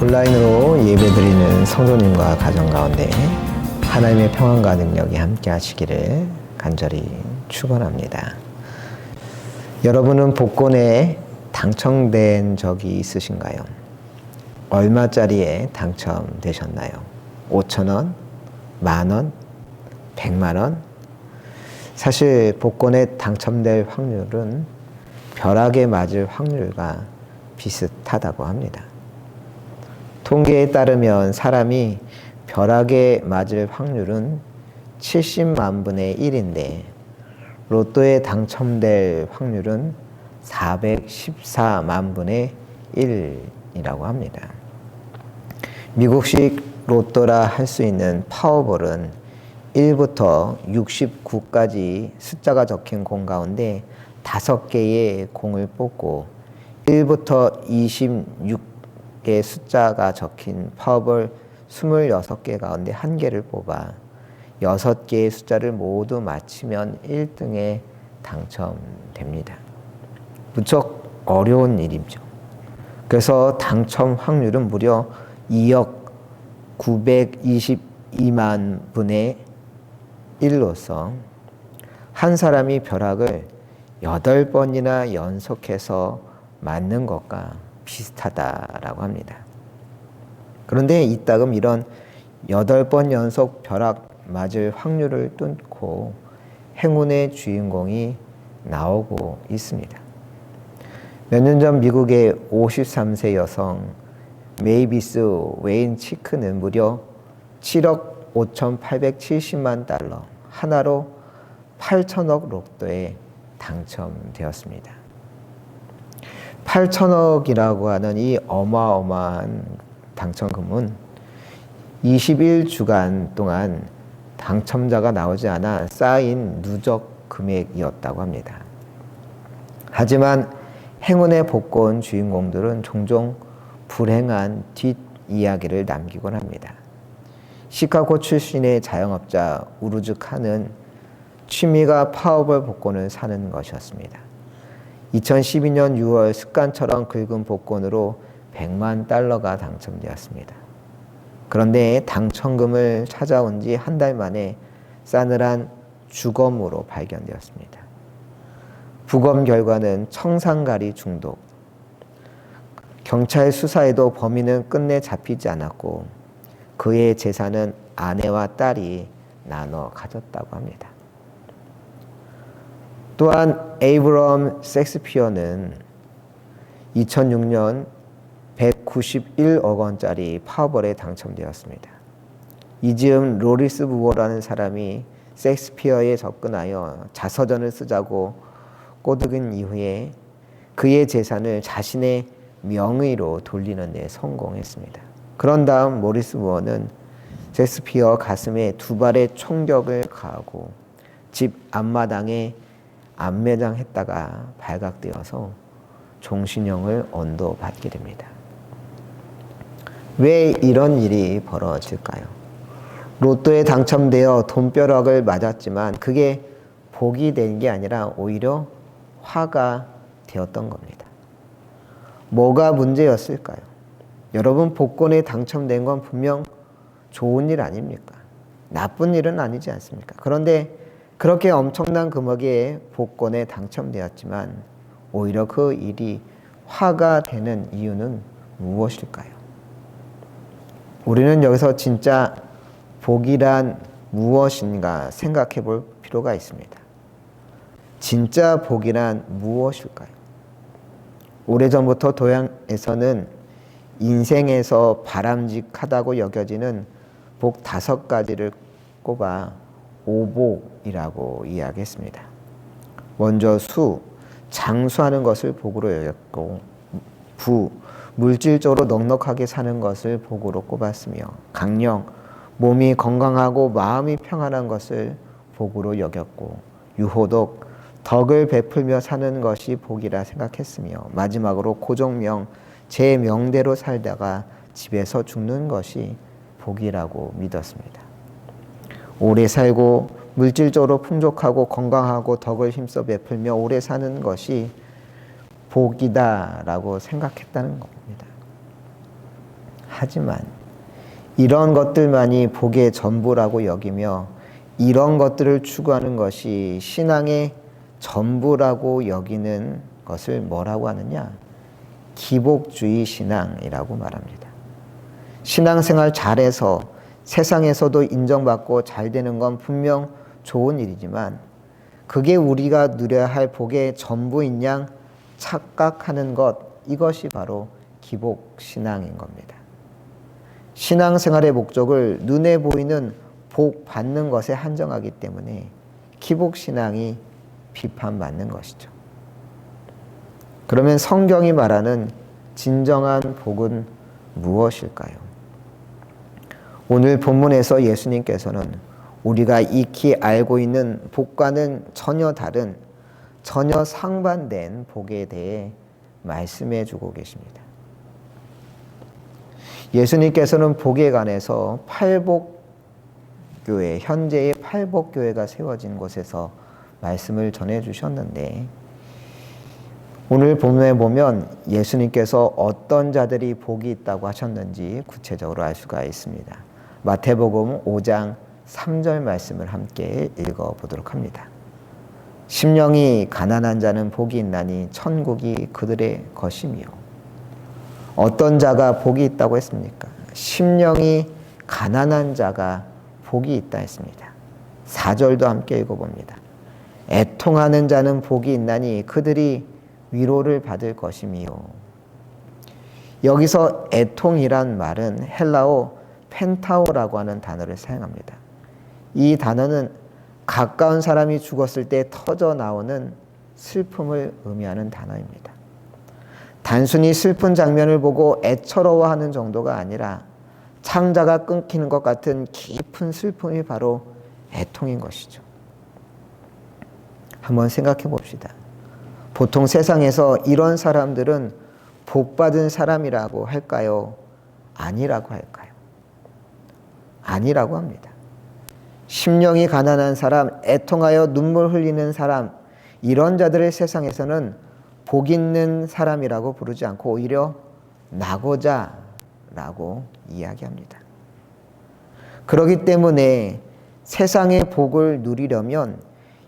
온라인으로 예배드리는 성도님과 가정 가운데 하나님의 평안과 능력이 함께 하시기를 간절히 축원합니다. 여러분은 복권에 당첨된 적이 있으신가요? 얼마짜리에 당첨되셨나요? 5,000원, 만원, 100만원? 사실 복권에 당첨될 확률은 벼락에 맞을 확률과 비슷하다고 합니다. 통계에 따르면 사람이 벼락에 맞을 확률은 70만 분의 1인데 로또에 당첨될 확률은 414만 분의 1이라고 합니다. 미국식 로또라 할 수 있는 파워볼은 1부터 69까지 숫자가 적힌 공 가운데 5개의 공을 뽑고 1부터 26개의 숫자가 적힌 파워볼 26개 가운데 1개를 뽑아 6개의 숫자를 모두 맞히면 1등에 당첨됩니다. 무척 어려운 일이죠. 그래서 당첨 확률은 무려 2억 922만 분의 1로서 한 사람이 벼락을 8번이나 연속해서 맞는 것과 비슷하다라고 합니다. 그런데 이따금 이런 8번 연속 벼락 맞을 확률을 뚫고 행운의 주인공이 나오고 있습니다. 몇 년 전 미국의 53세 여성 메이비스 웨인 치크는 무려 7억 5,870만 달러, 하나로 8천억 로또에 당첨되었습니다. 8천억이라고 하는 이 어마어마한 당첨금은 21주간 동안 당첨자가 나오지 않아 쌓인 누적 금액이었다고 합니다. 하지만 행운의 복권 주인공들은 종종 불행한 뒷이야기를 남기곤 합니다. 시카고 출신의 자영업자 우르즈 칸은 취미가 파워볼 복권을 사는 것이었습니다. 2012년 6월 습관처럼 긁은 복권으로 100만 달러가 당첨되었습니다. 그런데 당첨금을 찾아온 지 한 달 만에 싸늘한 주검으로 발견되었습니다. 부검 결과는 청산가리 중독. 경찰 수사에도 범인은 끝내 잡히지 않았고 그의 재산은 아내와 딸이 나눠 가졌다고 합니다. 또한 에이브럼 섹스피어는 2006년 191억 원짜리 파워볼에 당첨되었습니다. 이 즈음 로리스 무어라는 사람이 섹스피어에 접근하여 자서전을 쓰자고 꼬드긴 이후에 그의 재산을 자신의 명의로 돌리는 데 성공했습니다. 그런 다음 모리스 무어는 섹스피어 가슴에 2발의 총격을 가하고 집 앞마당에 안매장했다가 발각되어서 종신형을 언도받게 됩니다. 왜 이런 일이 벌어질까요? 로또에 당첨되어 돈벼락을 맞았지만 그게 복이 된 게 아니라 오히려 화가 되었던 겁니다. 뭐가 문제였을까요? 여러분, 복권에 당첨된 건 분명 좋은 일 아닙니까? 나쁜 일은 아니지 않습니까? 그런데 그렇게 엄청난 금액의 복권에 당첨되었지만 오히려 그 일이 화가 되는 이유는 무엇일까요? 우리는 여기서 진짜 복이란 무엇인가 생각해 볼 필요가 있습니다. 진짜 복이란 무엇일까요? 오래전부터 동양에서는 인생에서 바람직하다고 여겨지는 복 5가지를 꼽아 오복이라고 이야기했습니다. 먼저 수, 장수하는 것을 복으로 여겼고, 부, 물질적으로 넉넉하게 사는 것을 복으로 꼽았으며, 강령, 몸이 건강하고 마음이 평안한 것을 복으로 여겼고, 유호독, 덕을 베풀며 사는 것이 복이라 생각했으며, 마지막으로 고종명, 제 명대로 살다가 집에서 죽는 것이 복이라고 믿었습니다. 오래 살고 물질적으로 풍족하고 건강하고 덕을 힘써 베풀며 오래 사는 것이 복이다라고 생각했다는 겁니다. 하지만 이런 것들만이 복의 전부라고 여기며 이런 것들을 추구하는 것이 신앙의 전부라고 여기는 것을 뭐라고 하느냐? 기복주의 신앙이라고 말합니다. 신앙생활 잘해서 세상에서도 인정받고 잘 되는 건 분명 좋은 일이지만 그게 우리가 누려야 할 복의 전부인 양 착각하는 것, 이것이 바로 기복신앙인 겁니다. 신앙생활의 목적을 눈에 보이는 복 받는 것에 한정하기 때문에 기복신앙이 비판받는 것이죠. 그러면 성경이 말하는 진정한 복은 무엇일까요? 오늘 본문에서 예수님께서는 우리가 익히 알고 있는 복과는 전혀 다른, 전혀 상반된 복에 대해 말씀해 주고 계십니다. 예수님께서는 복에 관해서 팔복교회, 현재의 팔복교회가 세워진 곳에서 말씀을 전해 주셨는데 오늘 본문에 보면 예수님께서 어떤 자들이 복이 있다고 하셨는지 구체적으로 알 수가 있습니다. 마태복음 5장 3절 말씀을 함께 읽어보도록 합니다. 심령이 가난한 자는 복이 있나니 천국이 그들의 것이며. 어떤 자가 복이 있다고 했습니까? 심령이 가난한 자가 복이 있다 했습니다. 4절도 함께 읽어봅니다. 애통하는 자는 복이 있나니 그들이 위로를 받을 것이며. 여기서 애통이란 말은 헬라어 펜타오라고 하는 단어를 사용합니다. 이 단어는 가까운 사람이 죽었을 때 터져 나오는 슬픔을 의미하는 단어입니다. 단순히 슬픈 장면을 보고 애처로워하는 정도가 아니라 창자가 끊기는 것 같은 깊은 슬픔이 바로 애통인 것이죠. 한번 생각해 봅시다. 보통 세상에서 이런 사람들은 복받은 사람이라고 할까요? 아니라고 할까요? 아니라고 합니다. 심령이 가난한 사람, 애통하여 눈물 흘리는 사람, 이런 자들을 세상에서는 복 있는 사람이라고 부르지 않고 오히려 낙오자라고 이야기합니다. 그렇기 때문에 세상의 복을 누리려면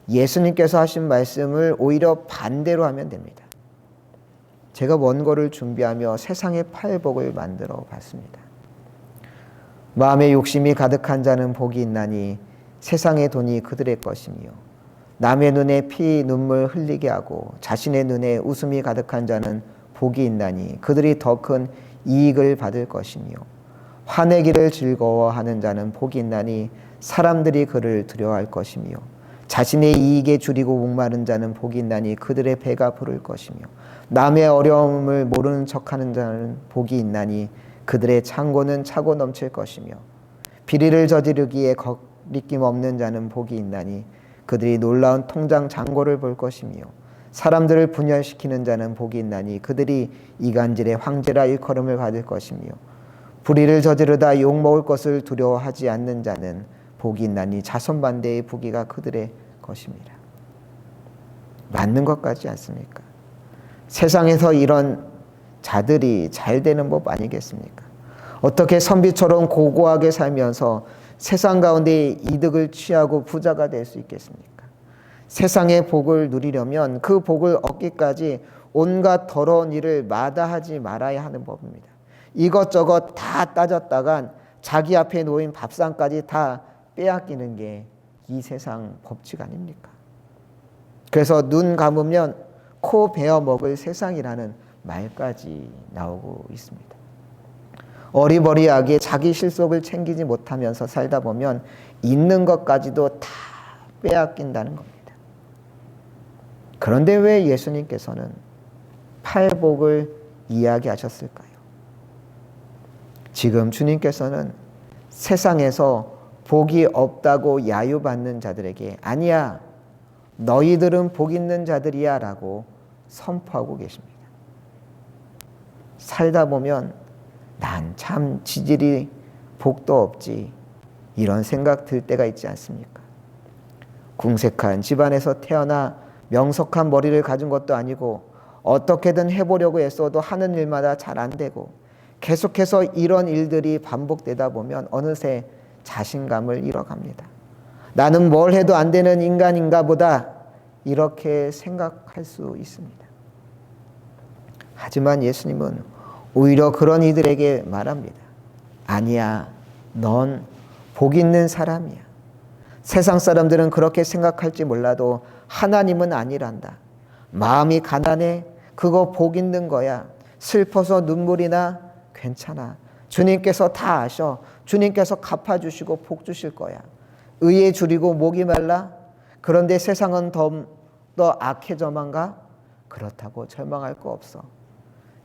예수님께서 하신 말씀을 오히려 반대로 하면 됩니다. 제가 원고를 준비하며 세상의 팔복을 만들어 봤습니다. 마음의 욕심이 가득한 자는 복이 있나니 세상의 돈이 그들의 것이며 남의 눈에 피 눈물 흘리게 하고 자신의 눈에 웃음이 가득한 자는 복이 있나니 그들이 더 큰 이익을 받을 것이며 화내기를 즐거워하는 자는 복이 있나니 사람들이 그를 두려워할 것이며 자신의 이익에 줄이고 목마른 자는 복이 있나니 그들의 배가 부를 것이며 남의 어려움을 모르는 척하는 자는 복이 있나니 그들의 창고는 차고 넘칠 것이며 비리를 저지르기에 거리낌 없는 자는 복이 있나니 그들이 놀라운 통장 잔고를 볼 것이며 사람들을 분열시키는 자는 복이 있나니 그들이 이간질의 황제라 일컬음을 받을 것이며 불의를 저지르다 욕먹을 것을 두려워하지 않는 자는 복이 있나니 자손반대의 부귀가 그들의 것입니다. 맞는 것 같지 않습니까? 세상에서 이런 자들이 잘 되는 법 아니겠습니까? 어떻게 선비처럼 고고하게 살면서 세상 가운데 이득을 취하고 부자가 될 수 있겠습니까? 세상의 복을 누리려면 그 복을 얻기까지 온갖 더러운 일을 마다하지 말아야 하는 법입니다. 이것저것 다 따졌다간 자기 앞에 놓인 밥상까지 다 빼앗기는 게 이 세상 법칙 아닙니까? 그래서 눈 감으면 코 베어 먹을 세상이라는 말까지 나오고 있습니다. 어리버리하게 자기 실속을 챙기지 못하면서 살다 보면 있는 것까지도 다 빼앗긴다는 겁니다. 그런데 왜 예수님께서는 팔복을 이야기하셨을까요? 지금 주님께서는 세상에서 복이 없다고 야유받는 자들에게 아니야, 너희들은 복 있는 자들이야 라고 선포하고 계십니다. 살다 보면 난 참 지질이 복도 없지 이런 생각 들 때가 있지 않습니까? 궁색한 집안에서 태어나 명석한 머리를 가진 것도 아니고 어떻게든 해보려고 애써도 하는 일마다 잘 안 되고 계속해서 이런 일들이 반복되다 보면 어느새 자신감을 잃어갑니다. 나는 뭘 해도 안 되는 인간인가 보다, 이렇게 생각할 수 있습니다. 하지만 예수님은 오히려 그런 이들에게 말합니다. 아니야, 넌 복 있는 사람이야. 세상 사람들은 그렇게 생각할지 몰라도 하나님은 아니란다. 마음이 가난해? 그거 복 있는 거야. 슬퍼서 눈물이 나? 괜찮아. 주님께서 다 아셔. 주님께서 갚아주시고 복 주실 거야. 의에 줄이고 목이 말라? 그런데 세상은 더 악해져만 가? 그렇다고 절망할 거 없어.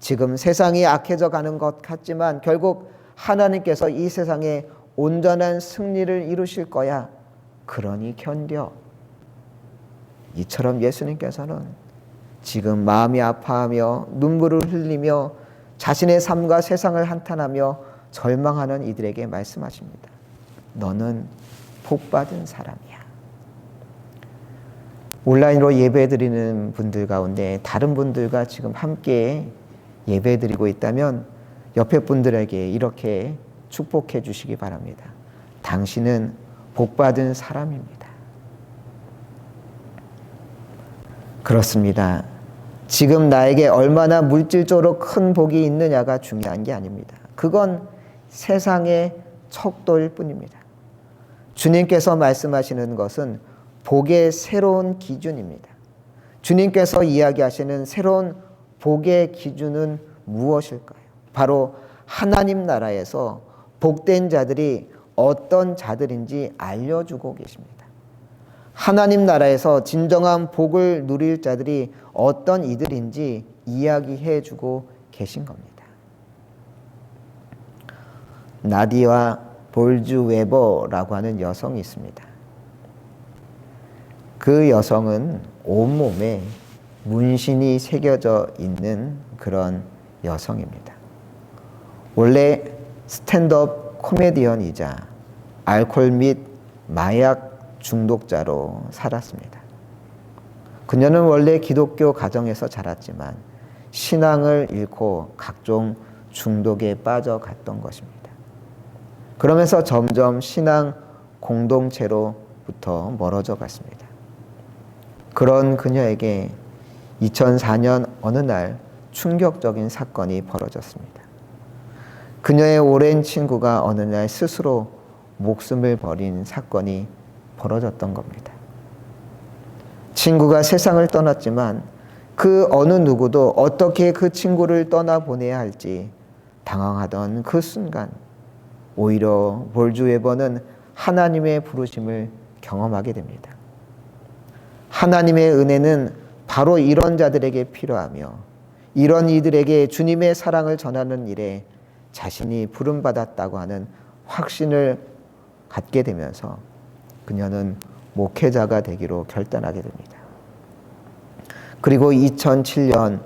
지금 세상이 악해져 가는 것 같지만 결국 하나님께서 이 세상에 온전한 승리를 이루실 거야. 그러니 견뎌. 이처럼 예수님께서는 지금 마음이 아파하며 눈물을 흘리며 자신의 삶과 세상을 한탄하며 절망하는 이들에게 말씀하십니다. 너는 복받은 사람이야. 온라인으로 예배드리는 분들 가운데 다른 분들과 지금 함께 예배드리고 있다면 옆에 분들에게 이렇게 축복해 주시기 바랍니다. 당신은 복받은 사람입니다. 그렇습니다. 지금 나에게 얼마나 물질적으로 큰 복이 있느냐가 중요한 게 아닙니다. 그건 세상의 척도일 뿐입니다. 주님께서 말씀하시는 것은 복의 새로운 기준입니다. 주님께서 이야기하시는 새로운 복의 기준은 무엇일까요? 바로 하나님 나라에서 복된 자들이 어떤 자들인지 알려주고 계십니다. 하나님 나라에서 진정한 복을 누릴 자들이 어떤 이들인지 이야기해 주고 계신 겁니다. 나디아 볼주웨버라고 하는 여성이 있습니다. 그 여성은 온몸에 문신이 새겨져 있는 그런 여성입니다. 원래 스탠드업 코미디언이자 알코올 및 마약 중독자로 살았습니다. 그녀는 원래 기독교 가정에서 자랐지만 신앙을 잃고 각종 중독에 빠져갔던 것입니다. 그러면서 점점 신앙 공동체로부터 멀어져 갔습니다. 그런 그녀에게 2004년 어느 날 충격적인 사건이 벌어졌습니다. 그녀의 오랜 친구가 어느 날 스스로 목숨을 버린 사건이 벌어졌던 겁니다. 친구가 세상을 떠났지만 그 어느 누구도 어떻게 그 친구를 떠나보내야 할지 당황하던 그 순간 오히려 볼주웨버는 하나님의 부르심을 경험하게 됩니다. 하나님의 은혜는 바로 이런 자들에게 필요하며 이런 이들에게 주님의 사랑을 전하는 일에 자신이 부름받았다고 하는 확신을 갖게 되면서 그녀는 목회자가 되기로 결단하게 됩니다. 그리고 2007년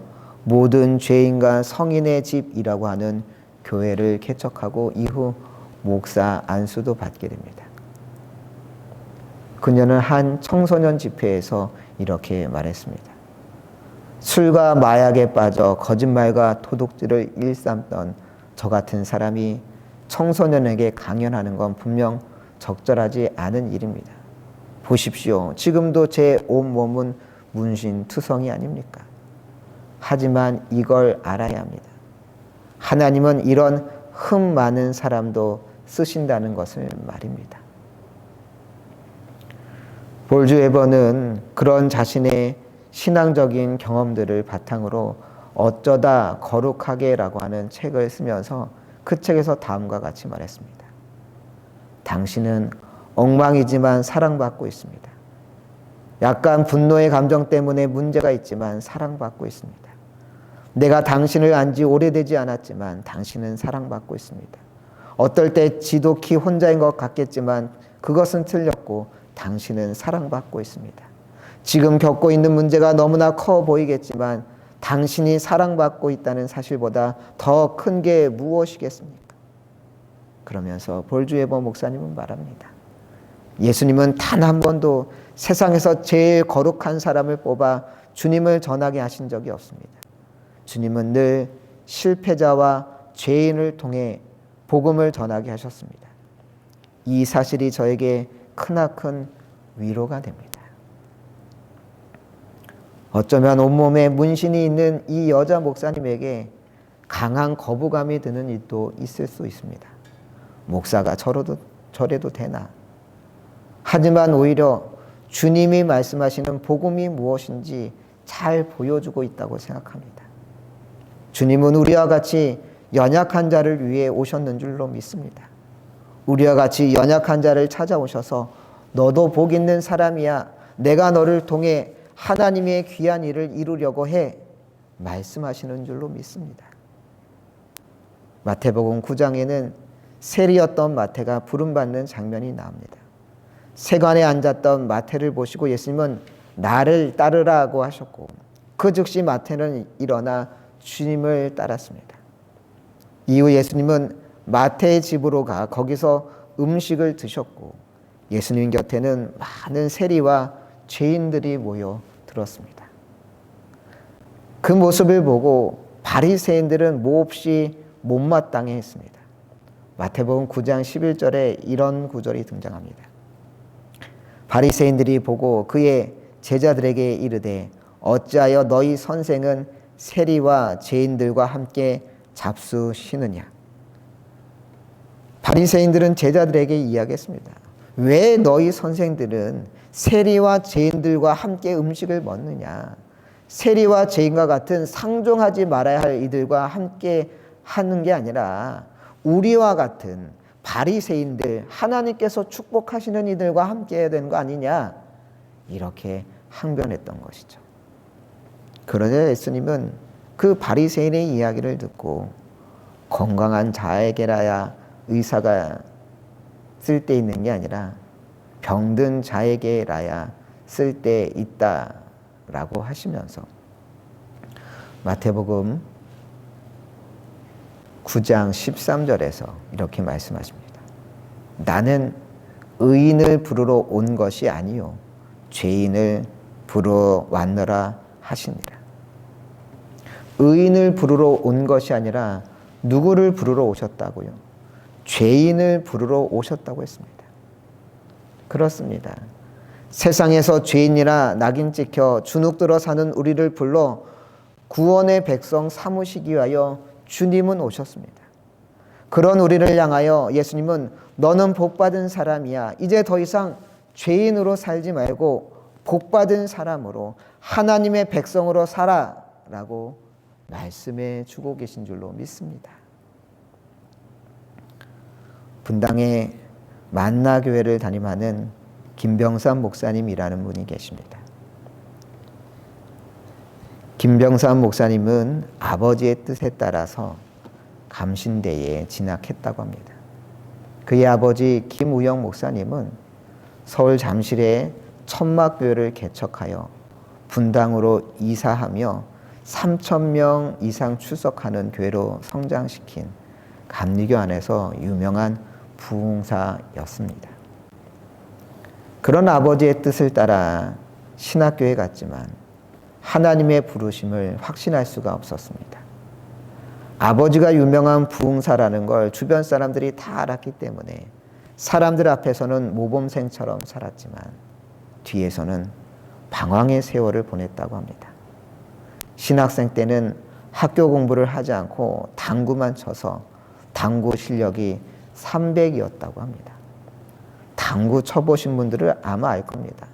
모든 죄인과 성인의 집이라고 하는 교회를 개척하고 이후 목사 안수도 받게 됩니다. 그녀는 한 청소년 집회에서 이렇게 말했습니다. 술과 마약에 빠져 거짓말과 도둑질을 일삼던 저 같은 사람이 청소년에게 강연하는 건 분명 적절하지 않은 일입니다. 보십시오. 지금도 제 온몸은 문신투성이 아닙니까? 하지만 이걸 알아야 합니다. 하나님은 이런 흠 많은 사람도 쓰신다는 것을 말입니다. 볼주웨버는 그런 자신의 신앙적인 경험들을 바탕으로 어쩌다 거룩하게라고 하는 책을 쓰면서 그 책에서 다음과 같이 말했습니다. 당신은 엉망이지만 사랑받고 있습니다. 약간 분노의 감정 때문에 문제가 있지만 사랑받고 있습니다. 내가 당신을 안 지 오래되지 않았지만 당신은 사랑받고 있습니다. 어떨 때 지독히 혼자인 것 같겠지만 그것은 틀렸고 당신은 사랑받고 있습니다. 지금 겪고 있는 문제가 너무나 커 보이겠지만 당신이 사랑받고 있다는 사실보다 더 큰 게 무엇이겠습니까? 그러면서 볼주웨버 목사님은 말합니다. 예수님은 단 한 번도 세상에서 제일 거룩한 사람을 뽑아 주님을 전하게 하신 적이 없습니다. 주님은 늘 실패자와 죄인을 통해 복음을 전하게 하셨습니다. 이 사실이 저에게 크나큰 위로가 됩니다. 어쩌면 온몸에 문신이 있는 이 여자 목사님에게 강한 거부감이 드는 일도 있을 수 있습니다. 목사가 저래도 되나? 하지만 오히려 주님이 말씀하시는 복음이 무엇인지 잘 보여주고 있다고 생각합니다. 주님은 우리와 같이 연약한 자를 위해 오셨는 줄로 믿습니다. 우리와 같이 연약한 자를 찾아오셔서 너도 복 있는 사람이야. 내가 너를 통해 하나님의 귀한 일을 이루려고 해. 말씀하시는 줄로 믿습니다. 마태복음 9장에는 세리였던 마태가 부름받는 장면이 나옵니다. 세관에 앉았던 마태를 보시고 예수님은 나를 따르라고 하셨고 그 즉시 마태는 일어나 주님을 따랐습니다. 이후 예수님은 마태의 집으로 가 거기서 음식을 드셨고 예수님 곁에는 많은 세리와 죄인들이 모여 들었습니다. 그 모습을 보고 바리새인들은 몹시 못마땅해 했습니다. 마태복음 9장 11절에 이런 구절이 등장합니다. 바리새인들이 보고 그의 제자들에게 이르되 어찌하여 너희 선생은 세리와 죄인들과 함께 잡수시느냐. 바리새인들은 제자들에게 이야기했습니다. 왜 너희 선생들은 세리와 죄인들과 함께 음식을 먹느냐. 세리와 죄인과 같은 상종하지 말아야 할 이들과 함께 하는 게 아니라 우리와 같은 바리새인들, 하나님께서 축복하시는 이들과 함께 해야 되는 거 아니냐. 이렇게 항변했던 것이죠. 그러자 예수님은 그 바리새인의 이야기를 듣고 건강한 자에게라야 의사가 쓸데있는 게 아니라 병든 자에게라야 쓸데있다라고 하시면서 마태복음 9장 13절에서 이렇게 말씀하십니다. 나는 의인을 부르러 온 것이 아니요 죄인을 부르러 왔노라 하시니라. 의인을 부르러 온 것이 아니라 누구를 부르러 오셨다고요? 죄인을 부르러 오셨다고 했습니다. 그렇습니다. 세상에서 죄인이라 낙인 찍혀 주눅들어 사는 우리를 불러 구원의 백성 삼으시기 위하여 주님은 오셨습니다. 그런 우리를 향하여 예수님은 너는 복받은 사람이야. 이제 더 이상 죄인으로 살지 말고 복받은 사람으로 하나님의 백성으로 살아라고 말씀해 주고 계신 줄로 믿습니다. 분당에 만나교회를 담임하는 김병삼 목사님이라는 분이 계십니다. 김병삼 목사님은 아버지의 뜻에 따라서 감신대에 진학했다고 합니다. 그의 아버지 김우영 목사님은 서울 잠실에 천막교회를 개척하여 분당으로 이사하며 3,000명 이상 출석하는 교회로 성장시킨 감리교 안에서 유명한 부흥사였습니다. 그런 아버지의 뜻을 따라 신학교에 갔지만 하나님의 부르심을 확신할 수가 없었습니다. 아버지가 유명한 부흥사라는 걸 주변 사람들이 다 알았기 때문에 사람들 앞에서는 모범생처럼 살았지만 뒤에서는 방황의 세월을 보냈다고 합니다. 신학생 때는 학교 공부를 하지 않고 당구만 쳐서 당구 실력이 300이었다고 합니다. 당구 쳐보신 분들은 아마 알 겁니다.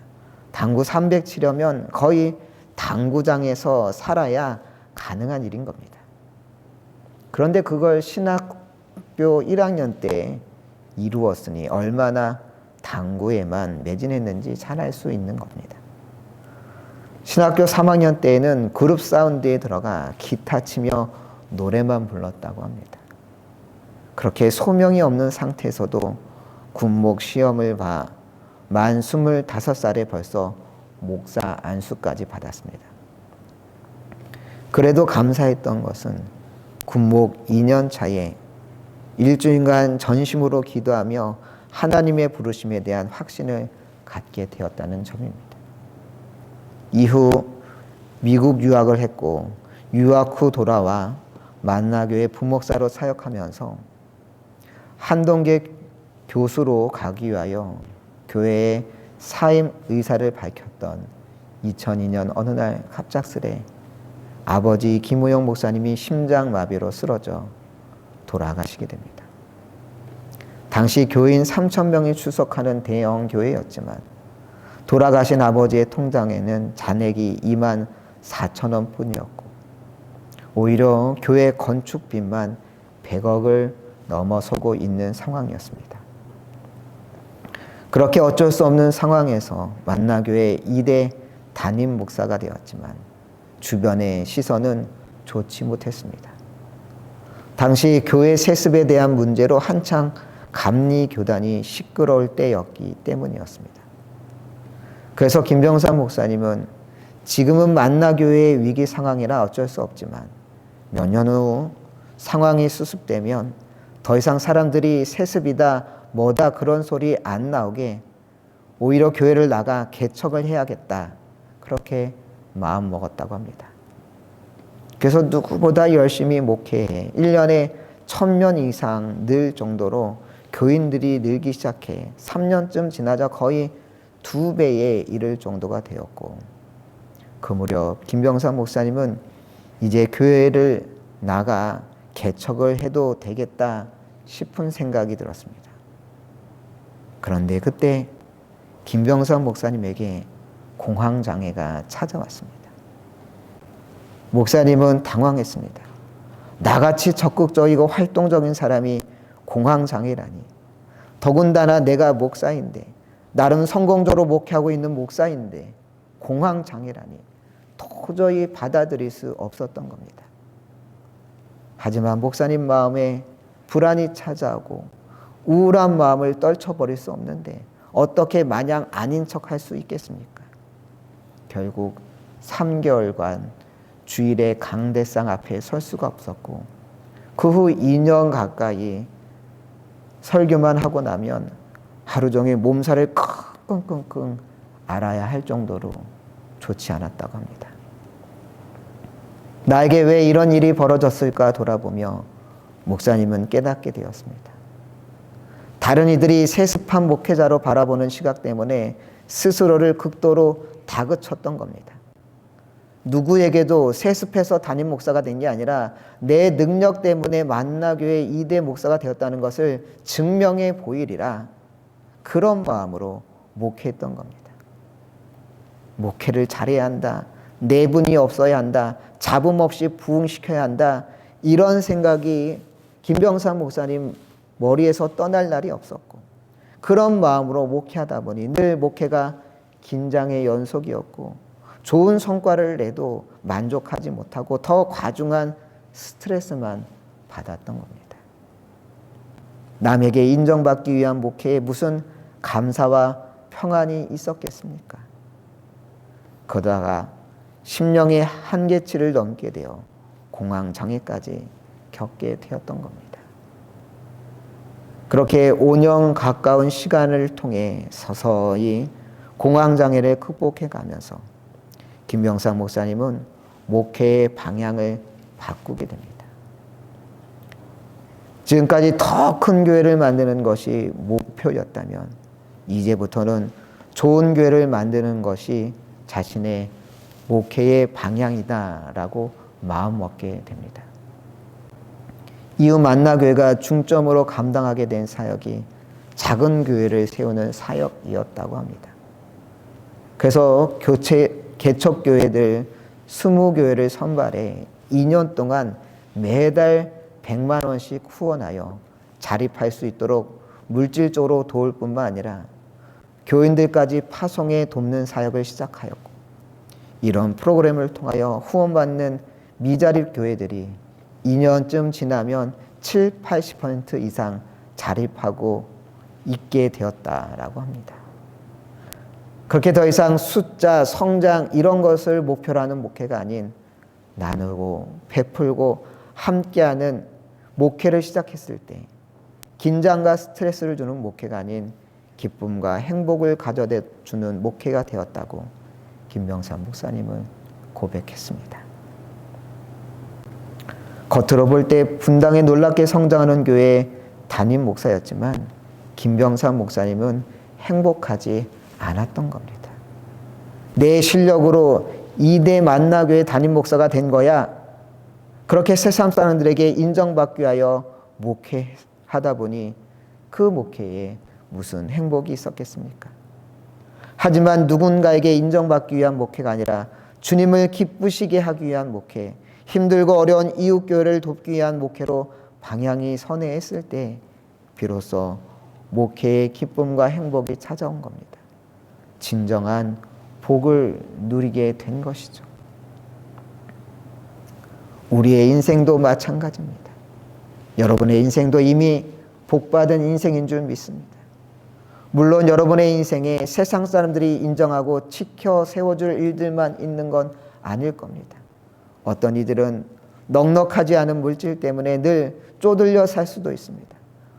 당구 300 치려면 거의 당구장에서 살아야 가능한 일인 겁니다. 그런데 그걸 신학교 1학년 때 이루었으니 얼마나 당구에만 매진했는지 잘 알 수 있는 겁니다. 신학교 3학년 때에는 그룹 사운드에 들어가 기타 치며 노래만 불렀다고 합니다. 그렇게 소명이 없는 상태에서도 군목 시험을 봐 만 25살에 벌써 목사 안수까지 받았습니다. 그래도 감사했던 것은 군목 2년 차에 일주일간 전심으로 기도하며 하나님의 부르심에 대한 확신을 갖게 되었다는 점입니다. 이후 미국 유학을 했고 유학 후 돌아와 만나교회 부목사로 사역하면서 한동계 교수로 가기 위하여 교회의 사임 의사를 밝혔던 2002년 어느 날 갑작스레 아버지 김우영 목사님이 심장마비로 쓰러져 돌아가시게 됩니다. 당시 교인 3,000명이 출석하는 대형 교회였지만 돌아가신 아버지의 통장에는 잔액이 24,000원 뿐이었고 오히려 교회 건축비만 100억을 넘어서고 있는 상황이었습니다. 그렇게 어쩔 수 없는 상황에서 만나교회 2대 담임 목사가 되었지만 주변의 시선은 좋지 못했습니다. 당시 교회 세습에 대한 문제로 한창 감리교단이 시끄러울 때였기 때문이었습니다. 그래서 김병삼 목사님은 지금은 만나교회의 위기 상황이라 어쩔 수 없지만 몇 년 후 상황이 수습되면 더 이상 사람들이 세습이다 뭐다 그런 소리 안 나오게 오히려 교회를 나가 개척을 해야겠다 그렇게 마음먹었다고 합니다. 그래서 누구보다 열심히 목회해 1년에 1,000명 이상 늘 정도로 교인들이 늘기 시작해 3년쯤 지나자 거의 2배에 이를 정도가 되었고 그 무렵 김병삼 목사님은 이제 교회를 나가 개척을 해도 되겠다 싶은 생각이 들었습니다. 그런데 그때 김병삼 목사님에게 공황장애가 찾아왔습니다. 목사님은 당황했습니다. 나같이 적극적이고 활동적인 사람이 공황장애라니. 더군다나 내가 목사인데 나름 성공적으로 목회하고 있는 목사인데 공황장애라니 도저히 받아들일 수 없었던 겁니다. 하지만 목사님 마음에 불안이 찾아오고 우울한 마음을 떨쳐버릴 수 없는데 어떻게 마냥 아닌 척할 수 있겠습니까? 결국 3개월간 주일에 강대상 앞에 설 수가 없었고 그 후 2년 가까이 설교만 하고 나면 하루 종일 몸살을 끙끙끙 앓아야 할 정도로 좋지 않았다고 합니다. 나에게 왜 이런 일이 벌어졌을까 돌아보며 목사님은 깨닫게 되었습니다. 다른 이들이 세습한 목회자로 바라보는 시각 때문에 스스로를 극도로 다그쳤던 겁니다. 누구에게도 세습해서 담임 목사가 된 게 아니라 내 능력 때문에 만나교회 2대 목사가 되었다는 것을 증명해 보이리라 그런 마음으로 목회했던 겁니다. 목회를 잘해야 한다. 내분이 없어야 한다. 잡음 없이 부흥시켜야 한다. 이런 생각이 김병삼 목사님 머리에서 떠날 날이 없었고 그런 마음으로 목회하다 보니 늘 목회가 긴장의 연속이었고 좋은 성과를 내도 만족하지 못하고 더 과중한 스트레스만 받았던 겁니다. 남에게 인정받기 위한 목회에 무슨 감사와 평안이 있었겠습니까? 그러다가 심령의 한계치를 넘게 되어 공황장애까지 겪게 되었던 겁니다. 그렇게 5년 가까운 시간을 통해 서서히 공황장애를 극복해 가면서 김병삼 목사님은 목회의 방향을 바꾸게 됩니다. 지금까지 더 큰 교회를 만드는 것이 목표였다면 이제부터는 좋은 교회를 만드는 것이 자신의 목회의 방향이다라고 마음먹게 됩니다. 이후 만나교회가 중점으로 감당하게 된 사역이 작은 교회를 세우는 사역이었다고 합니다. 그래서 개척교회들 20교회를 선발해 2년 동안 매달 100만 원씩 후원하여 자립할 수 있도록 물질적으로 도울 뿐만 아니라 교인들까지 파송해 돕는 사역을 시작하였고 이런 프로그램을 통하여 후원받는 미자립 교회들이 2년쯤 지나면 70-80% 이상 자립하고 있게 되었다라고 합니다. 그렇게 더 이상 숫자, 성장 이런 것을 목표로 하는 목회가 아닌 나누고 베풀고 함께하는 목회를 시작했을 때 긴장과 스트레스를 주는 목회가 아닌 기쁨과 행복을 가져다 주는 목회가 되었다고 김병삼 목사님은 고백했습니다. 겉으로 볼 때 분당에 놀랍게 성장하는 교회 담임 목사였지만 김병삼 목사님은 행복하지 않았던 겁니다. 내 실력으로 2대 만나교회 담임 목사가 된 거야. 그렇게 세상 사람들에게 인정받기 위하여 목회하다 보니 그 목회에 무슨 행복이 있었겠습니까? 하지만 누군가에게 인정받기 위한 목회가 아니라 주님을 기쁘시게 하기 위한 목회, 힘들고 어려운 이웃교회를 돕기 위한 목회로 방향이 선회했을 때 비로소 목회의 기쁨과 행복이 찾아온 겁니다. 진정한 복을 누리게 된 것이죠. 우리의 인생도 마찬가지입니다. 여러분의 인생도 이미 복받은 인생인 줄 믿습니다. 물론 여러분의 인생에 세상 사람들이 인정하고 지켜 세워줄 일들만 있는 건 아닐 겁니다. 어떤 이들은 넉넉하지 않은 물질 때문에 늘 쪼들려 살 수도 있습니다.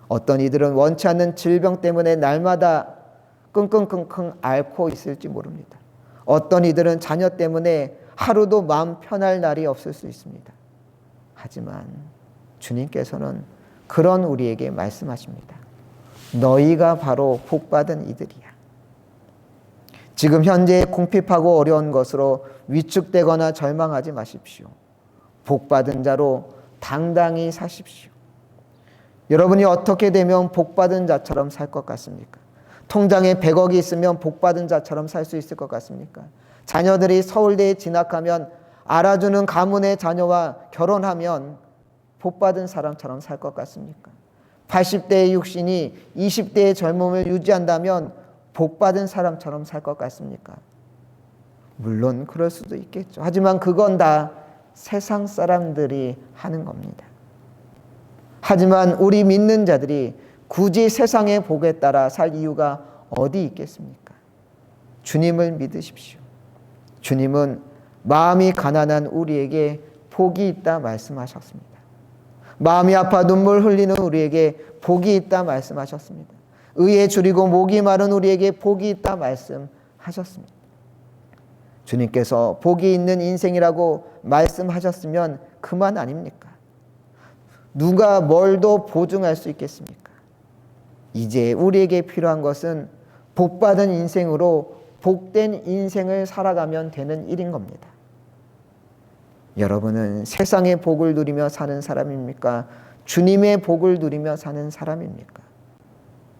어떤 이들은 원치 않는 질병 때문에 날마다 끙끙끙끙 앓고 있을지 모릅니다. 어떤 이들은 자녀 때문에 하루도 마음 편할 날이 없을 수 있습니다. 하지만 주님께서는 그런 우리에게 말씀하십니다. 너희가 바로 복받은 이들이야. 지금 현재 궁핍하고 어려운 것으로 위축되거나 절망하지 마십시오. 복받은 자로 당당히 사십시오. 여러분이 어떻게 되면 복받은 자처럼 살 것 같습니까? 통장에 100억이 있으면 복받은 자처럼 살 수 있을 것 같습니까? 자녀들이 서울대에 진학하면 알아주는 가문의 자녀와 결혼하면 복받은 사람처럼 살 것 같습니까? 80대의 육신이 20대의 젊음을 유지한다면 복받은 사람처럼 살 것 같습니까? 물론 그럴 수도 있겠죠. 하지만 그건 다 세상 사람들이 하는 겁니다. 하지만 우리 믿는 자들이 굳이 세상의 복에 따라 살 이유가 어디 있겠습니까? 주님을 믿으십시오. 주님은 마음이 가난한 우리에게 복이 있다 말씀하셨습니다. 마음이 아파 눈물 흘리는 우리에게 복이 있다 말씀하셨습니다. 의에 줄이고 목이 마른 우리에게 복이 있다 말씀하셨습니다. 주님께서 복이 있는 인생이라고 말씀하셨으면 그만 아닙니까? 누가 뭘 더 보증할 수 있겠습니까? 이제 우리에게 필요한 것은 복받은 인생으로 복된 인생을 살아가면 되는 일인 겁니다. 여러분은 세상의 복을 누리며 사는 사람입니까? 주님의 복을 누리며 사는 사람입니까?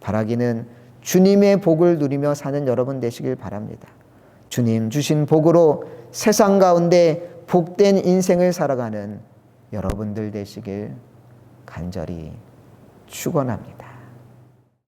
바라기는 주님의 복을 누리며 사는 여러분 되시길 바랍니다. 주님 주신 복으로 세상 가운데 복된 인생을 살아가는 여러분들 되시길 간절히 축원합니다.